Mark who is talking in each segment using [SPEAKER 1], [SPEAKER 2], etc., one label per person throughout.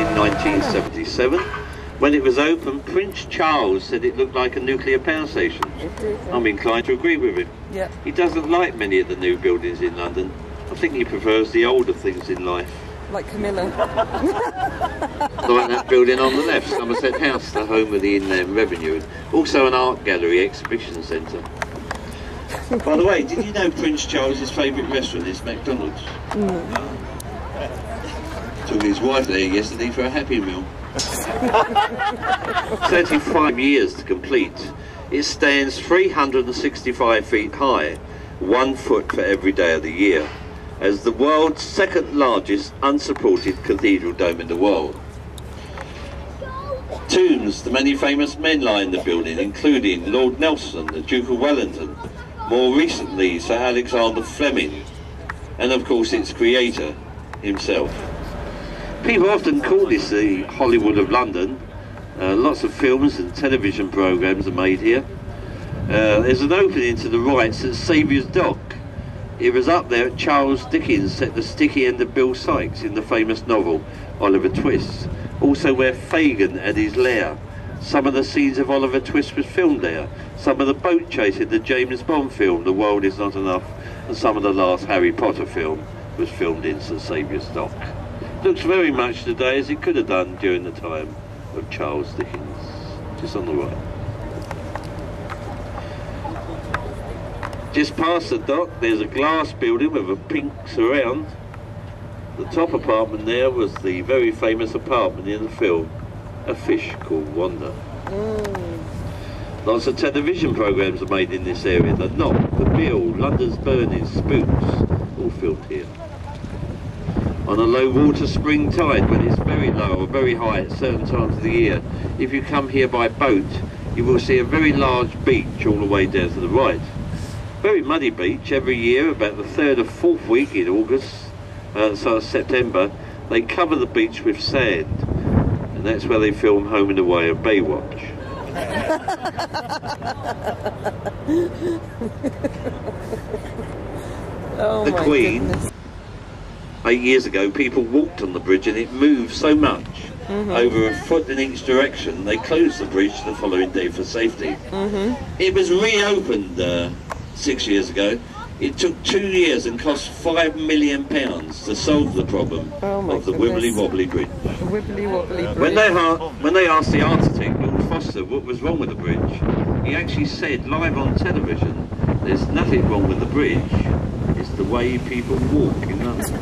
[SPEAKER 1] in 1977. When it was opened, Prince Charles said it looked like a nuclear power station. I'm inclined to agree with him.
[SPEAKER 2] Yeah.
[SPEAKER 1] He doesn't like many of the new buildings in London. I think he prefers the older things in life.
[SPEAKER 2] Like Camilla.
[SPEAKER 1] Like that building on the left, Somerset House, the home of the Inland Revenue, and also an art gallery exhibition centre. By the way, did you know Prince Charles's favourite restaurant is McDonald's? Took his wife there yesterday for a Happy Meal. 35 years to complete. It stands 365 feet high, 1 foot for every day of the year, as the world's second largest unsupported cathedral dome in the world. Tombs, the many famous men lie in the building, including Lord Nelson, the Duke of Wellington, more recently Sir Alexander Fleming, and of course its creator himself. People often call this the Hollywood of London. Lots of films and television programmes are made here. There's an opening to the right at Saviour's Dock. It was up there Charles Dickens set the sticky end of Bill Sikes in the famous novel Oliver Twist. Also where Fagin had his lair. Some of the scenes of Oliver Twist was filmed there. Some of the boat chase in the James Bond film The World Is Not Enough, and some of the last Harry Potter film was filmed in St Saviour's Dock. Looks very much today as it could have done during the time of Charles Dickens. Just on the right. Just past the dock there's a glass building with a pink surround. The top apartment there was the very famous apartment in the film A Fish Called Wanda. Lots of television programmes are made in this area. The Knock, The Bill, London's Burning, Spooks, all filmed here. On a low water spring tide, when it's very low or very high at certain times of the year, if you come here by boat, you will see a very large beach all the way down to the right. Very muddy beach. Every year, about the 3rd or 4th week in August, so September, they cover the beach with sand, and that's where they film Home and Away and Baywatch.
[SPEAKER 2] Oh,
[SPEAKER 1] the Queen.
[SPEAKER 2] Goodness.
[SPEAKER 1] 8 years ago, people walked on the bridge and it moved so much, over a foot in each direction, they closed the bridge the following day for safety. It was reopened 6 years ago. It took 2 years and cost £5 million to solve the problem of the Wibbly Wobbly Bridge.
[SPEAKER 2] Wibbly Wobbly Bridge.
[SPEAKER 1] When they asked the architect, Lord Foster, what was wrong with the bridge, he actually said live on television, there's nothing wrong with the bridge. It's the way people walk in London.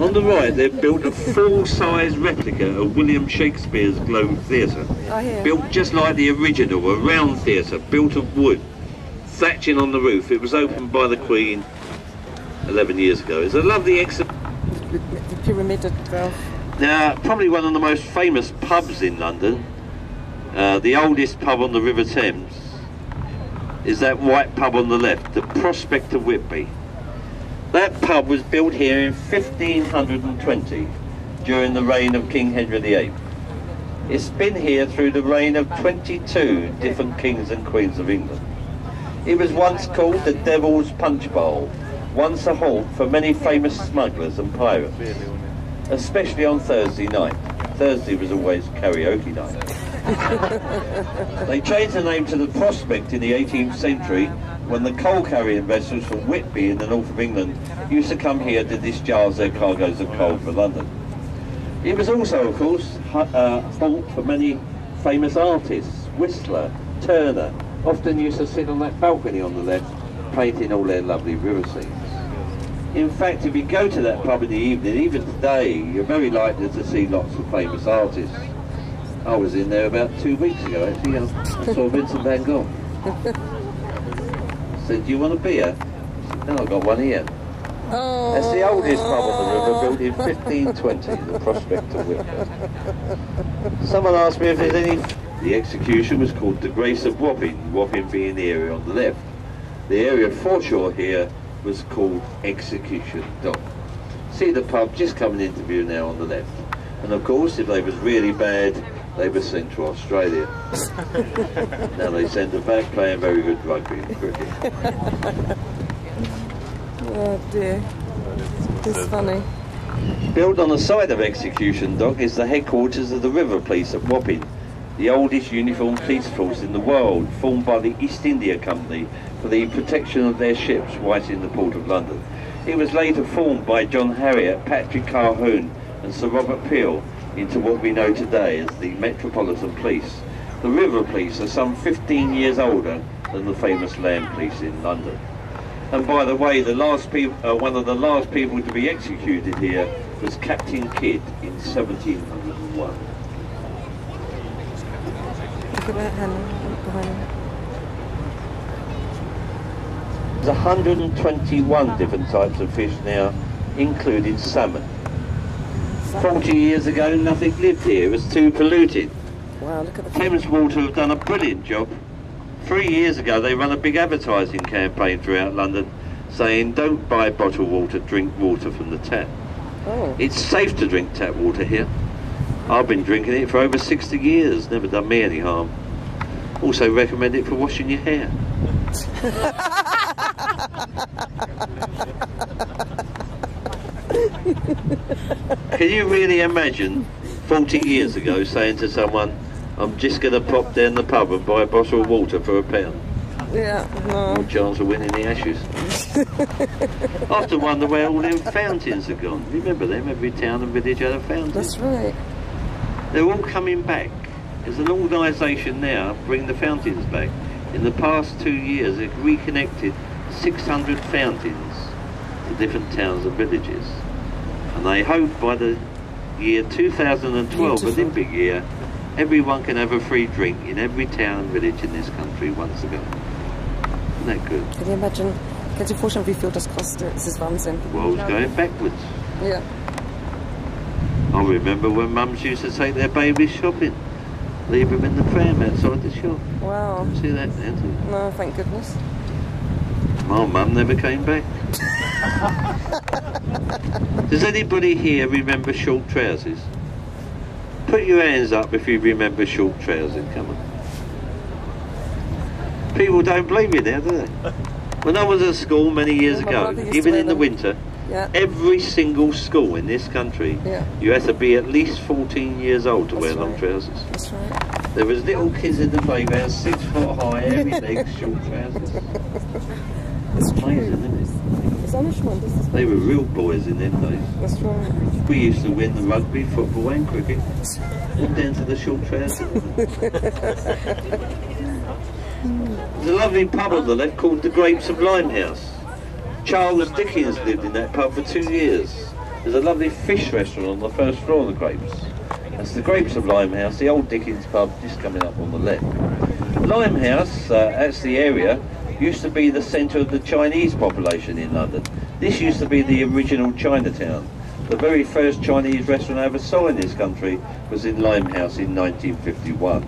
[SPEAKER 1] On the right, they've built a full-size replica of William Shakespeare's Globe Theatre. Built just like the original, a round theatre, built of wood, thatching on the roof. It was opened by the Queen 11 years ago. It's a lovely exhibition.
[SPEAKER 2] The pyramid itself.
[SPEAKER 1] Now, probably one of the most famous pubs in London, the oldest pub on the River Thames, is that white pub on the left, the Prospect of Whitby. That pub was built here in 1520 during the reign of King Henry VIII. It's been here through the reign of 22 different kings and queens of England. It was once called the Devil's Punch Bowl, once a halt for many famous smugglers and pirates, especially on Thursday night. Thursday was always karaoke night. They changed the name to the Prospect in the 18th century when the coal carrying vessels from Whitby in the north of England used to come here to discharge their cargoes of coal for London. It was also, of course, halt for many famous artists. Whistler, Turner, often used to sit on that balcony on the left, painting all their lovely river scenes. In fact, if you go to that pub in the evening, even today, you're very likely to see lots of famous artists. I was in there about 2 weeks ago, actually. I saw Vincent van Gogh. I said, do you want a beer? I said, no, I've got one here.
[SPEAKER 2] Oh.
[SPEAKER 1] That's the oldest pub on the river, built in 1520, the Prospect of Whitby. Someone asked me if there's any... The execution was called the Grace of Wapping, Wapping being the area on the left. The area foreshore here was called Execution Dock. See the pub just coming into view now on the left. And of course, if they was really bad, they were sent to Australia. Now they send them back playing very good rugby and cricket.
[SPEAKER 2] Oh dear. It's funny.
[SPEAKER 1] Built on the side of Execution Dock is the headquarters of the River Police at Wapping, the oldest uniformed police force in the world, formed by the East India Company for the protection of their ships right in the Port of London. It was later formed by John Harriot, Patrick Calhoun and Sir Robert Peel into what we know today as the Metropolitan Police. The River Police are some 15 years older than the famous Land Police in London. And by the way, the last one of the last people to be executed here was Captain Kidd in 1701.
[SPEAKER 2] Look at that, Hannah, behind him.
[SPEAKER 1] There's 121 different types of fish now, including salmon. 40 years ago, nothing lived here. It was too polluted.
[SPEAKER 2] Wow, look at the
[SPEAKER 1] Thames Water have done a brilliant job. 3 years ago, they ran a big advertising campaign throughout London saying, don't buy bottled water, drink water from the tap.
[SPEAKER 2] Oh.
[SPEAKER 1] It's safe to drink tap water here. I've been drinking it for over 60 years, never done me any harm. Also recommend it for washing your hair. Can you really imagine 40 years ago saying to someone, I'm just going to pop down the pub and buy a bottle of water for £1?
[SPEAKER 2] Yeah, no.
[SPEAKER 1] No chance of winning the Ashes. I often wonder where all them fountains are gone. Remember them? Every town and village had a fountain.
[SPEAKER 2] That's right.
[SPEAKER 1] They're all coming back. There's an organisation now bringing the fountains back. In the past 2 years, they've reconnected 600 fountains to different towns and villages. And they hope by the year 2012,
[SPEAKER 2] Beautiful.
[SPEAKER 1] Olympic year, everyone can have a free drink in every town and village in this country once again. Isn't that good?
[SPEAKER 2] Can you imagine, kannst du dir vorstellen, wie viel das kostet? Es ist Wahnsinn.
[SPEAKER 1] The world's going backwards.
[SPEAKER 2] Yeah.
[SPEAKER 1] I remember when mums used to take their babies shopping, leave them in the pram outside the shop.
[SPEAKER 2] Wow.
[SPEAKER 1] See that now too?
[SPEAKER 2] No, thank goodness.
[SPEAKER 1] My mum never came back. Does anybody here remember short trousers? Put your hands up if you remember short trousers, come on. People don't believe you now, do they? When I was at school many years
[SPEAKER 2] My
[SPEAKER 1] ago,
[SPEAKER 2] brother used to
[SPEAKER 1] even
[SPEAKER 2] wear
[SPEAKER 1] in the
[SPEAKER 2] them.
[SPEAKER 1] winter,
[SPEAKER 2] Yeah.
[SPEAKER 1] every single school in this country,
[SPEAKER 2] Yeah.
[SPEAKER 1] you had to be at least 14 years old to
[SPEAKER 2] That's
[SPEAKER 1] wear long
[SPEAKER 2] right.
[SPEAKER 1] trousers.
[SPEAKER 2] That's right.
[SPEAKER 1] There was little kids in the playground, 6 foot high, hairy legs, short trousers.
[SPEAKER 2] It's
[SPEAKER 1] Amazing,
[SPEAKER 2] true.
[SPEAKER 1] isn't it?
[SPEAKER 2] It's honest one, this is
[SPEAKER 1] They were real boys in them days.
[SPEAKER 2] That's right.
[SPEAKER 1] We used to win the rugby, football and cricket. All down to the short trousers. There's a lovely pub on the left called the Grapes of Limehouse. Charles Dickens lived in that pub for 2 years. There's a lovely fish restaurant on the first floor of the Grapes. That's the Grapes of Limehouse, the old Dickens pub just coming up on the left. Limehouse, that's the area, used to be the centre of the Chinese population in London. This used to be the original Chinatown. The very first Chinese restaurant I ever saw in this country was in Limehouse in 1951.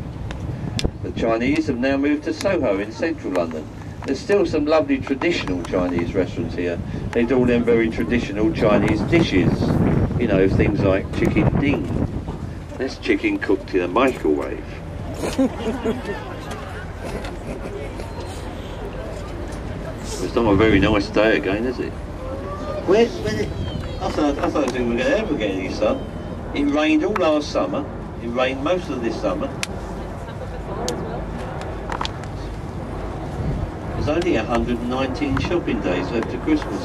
[SPEAKER 1] The Chinese have now moved to Soho in central London. There's still some lovely traditional Chinese restaurants here. They do all them very traditional Chinese dishes. You know, things like chicken ding. That's chicken cooked in a microwave. It's not a very nice day again, is it? I thought we were going to ever get any sun. It rained all last summer. It rained most of this summer. There's only 119 shopping days left to Christmas.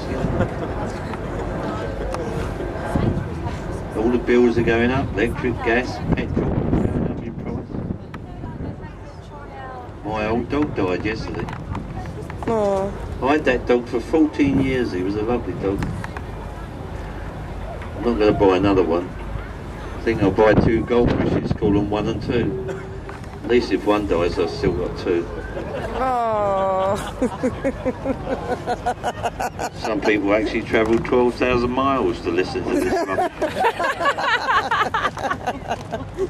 [SPEAKER 1] All the bills are going up, electric, gas, petrol, going up in price. My old dog died yesterday.
[SPEAKER 2] Oh.
[SPEAKER 1] I had that dog for 14 years, he was a lovely dog. I'm not going to buy another one. I think I'll buy 2 goldfishes, call them 1 and 2. At least if one dies, I've still got 2.
[SPEAKER 2] Oh.
[SPEAKER 1] Some people actually travel 12,000 miles to listen to this rubbish.